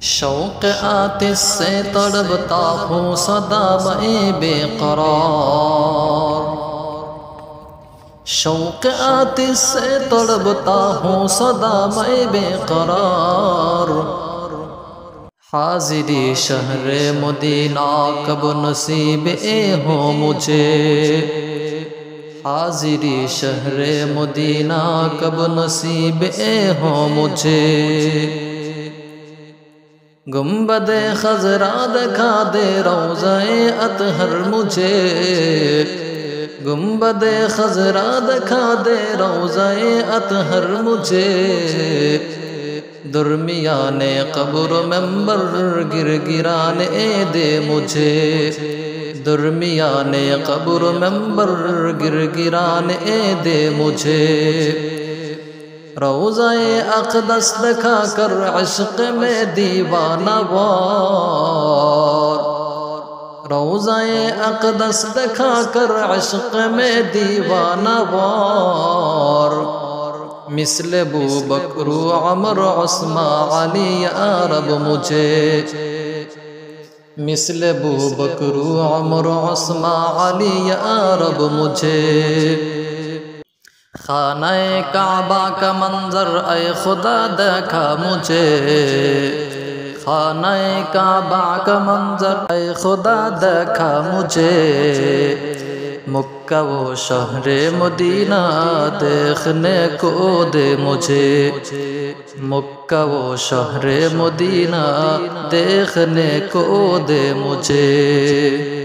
شوق آتش سے تڑپتا ہوں سدا میں بے قرار، شوق آتش سے تڑپتا ہوں سدا میں بے قرار۔ حاضری شہر مدینہ کب نصیب ہو مجھے، حاضری شہر مدینہ کب نصیب ہو مجھے۔ گنبد خضرا دکھا دے روضہ اطہر مجھے، گنبد خضرا دکھا دے روضہ اطہر مجھے۔ درمیان قبر منبر گر گرانے دے مجھے، درمیان قبر منبر گر گرانے دے مجھے۔ روضہ اقدس دکھا کر عشق میں دیوانہ وار، روضہ اقدس دکھا کر عشق میں دیوانہ وار۔ مثل ابوبکر عمر عثمان علی یا رب مجھے، مثل ابوبکر عمر عثمان علی یا رب مجھے۔ خانہ کعبہ کا منظر اے خدا دکھا مجھے، خانہ کعبہ کا منظر اے خدا دکھا مجھے۔ مکہ و شہر مدینہ دیکھنے کو دے مجھے، مکہ و شہر مدینہ دیکھنے کو دے مجھے۔